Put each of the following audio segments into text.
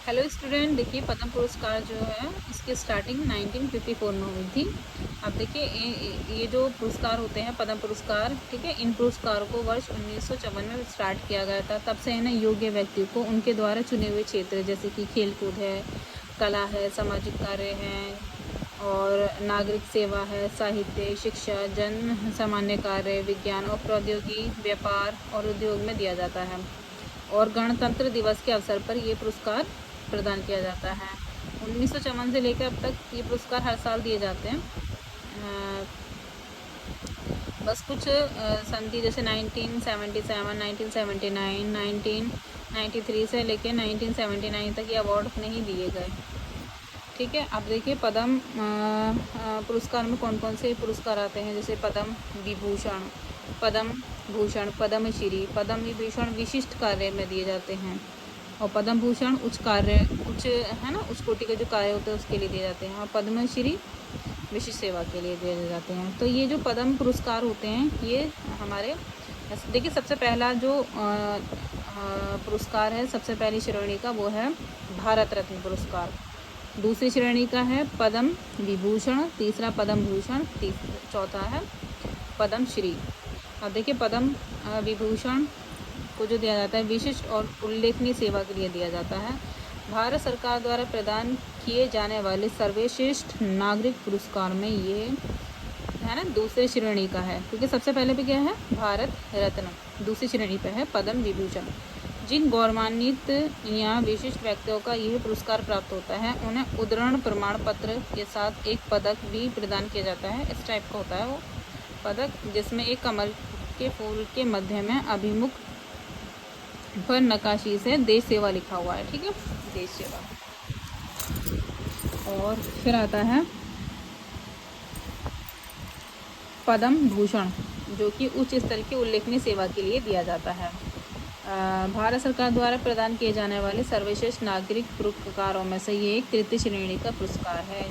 Hello student, देखिए पद्म पुरस्कार जो है इसकी स्टार्टिंग 1954 में हुई थी। अब देखिए ये जो पुरस्कार होते हैं पद्म पुरस्कार, ठीक है, इन पुरस्कारों को वर्ष 1954 में स्टार्ट किया गया था। तब से है ना योग्य व्यक्ति को उनके द्वारा चुने हुए क्षेत्र जैसे कि खेलकूद है, कला है, सामाजिक कार्य हैं और नागरिक सेवा है, साहित्य, शिक्षा, जन सामान्य कार्य, विज्ञान और प्रौद्योगिकी, व्यापार और उद्योग में दिया जाता है। और गणतंत्र दिवस के अवसर पर ये पुरस्कार प्रदान किया जाता है। 1954 से लेकर अब तक ये पुरस्कार हर साल दिए जाते हैं। बस कुछ संधि जैसे 1977, 1979, 1993 से लेकर 1979 तक ये अवार्ड नहीं दिए गए। ठीक है, अब देखिए पद्म पुरस्कार में कौन कौन से पुरस्कार आते हैं, जैसे पद्म विभूषण, पद्म भूषण, पद्मश्री। पद्म विभूषण विशिष्ट कार्य में दिए जाते हैं और पद्म भूषण उच्च है ना, उच्च कोटि के जो कार्य होते हैं उसके लिए दिए जाते हैं, और पद्मश्री विशिष्ट सेवा के लिए दिए जाते हैं। तो ये जो पद्म पुरस्कार होते हैं ये हमारे, देखिए सबसे पहला जो पुरस्कार है, सबसे पहली श्रेणी का वो है भारत रत्न पुरस्कार। दूसरी श्रेणी का है पद्म विभूषण, तीसरा पद्म भूषण, चौथा है पद्मश्री। अब देखिए पद्म विभूषण को जो दिया जाता है विशिष्ट और उल्लेखनीय सेवा के लिए दिया जाता है। भारत सरकार द्वारा प्रदान किए जाने वाले सर्वश्रेष्ठ नागरिक पुरस्कार में ये है ना दूसरी श्रेणी का है, क्योंकि सबसे पहले पे क्या है भारत रत्न, दूसरी श्रेणी पे है पद्म विभूषण। जिन गौरवान्वित या विशिष्ट व्यक्तियों का यह पुरस्कार प्राप्त होता है उन्हें उद्धरण प्रमाण पत्र के साथ एक पदक भी प्रदान किया जाता है। इस टाइप का होता है वो पदक, जिसमें एक कमल के फूल के मध्य में अभिमुख पर नक्काशी से देश सेवा लिखा हुआ है। ठीक है, देश सेवा। और फिर आता है पद्म भूषण, जो कि उच्च स्तर की उल्लेखनीय सेवा के लिए दिया जाता है। भारत सरकार द्वारा प्रदान किए जाने वाले सर्वश्रेष्ठ नागरिक पुरस्कारों में से ये एक तृतीय श्रेणी का पुरस्कार है।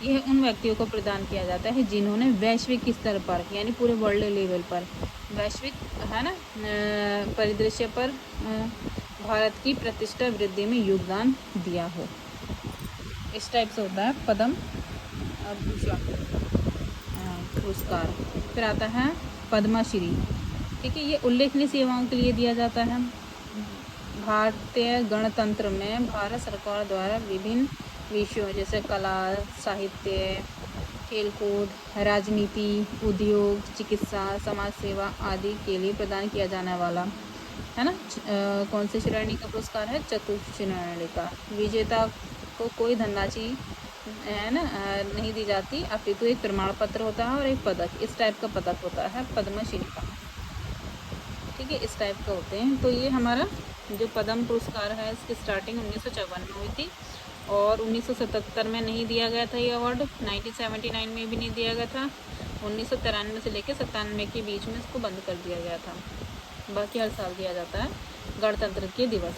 यह उन व्यक्तियों को प्रदान किया जाता है जिन्होंने वैश्विक स्तर पर, यानी पूरे वर्ल्ड लेवल पर, वैश्विक है ना परिदृश्य पर भारत की प्रतिष्ठा वृद्धि में योगदान दिया हो। इस टाइप से होता है पद्म भूषण पुरस्कार। फिर आता है पद्मश्री। ठीक है, ये उल्लेखनीय सेवाओं के लिए दिया जाता है। भारतीय गणतंत्र में भारत सरकार द्वारा विभिन्न विषयों जैसे कला, साहित्य, खेलकूद, राजनीति, उद्योग, चिकित्सा, समाज सेवा आदि के लिए प्रदान किया जाने वाला है ना कौन सी श्रेणी का पुरस्कार है, चतुर्थ श्रेणी का। विजेता को कोई धनराशि है ना नहीं दी जाती, अपितु एक प्रमाण पत्र होता है और एक पदक, इस टाइप का पदक होता है पद्मश्री का। ठीक है, इस टाइप का होते हैं। तो ये हमारा जो पद्म पुरस्कार है इसकी स्टार्टिंग 1954 में हुई थी और 1977 में नहीं दिया गया था ये अवार्ड, 1979 में भी नहीं दिया गया था, 1993 से लेकर 97 के बीच में इसको बंद कर दिया गया था। बाकी हर साल दिया जाता है गणतंत्र के दिवस।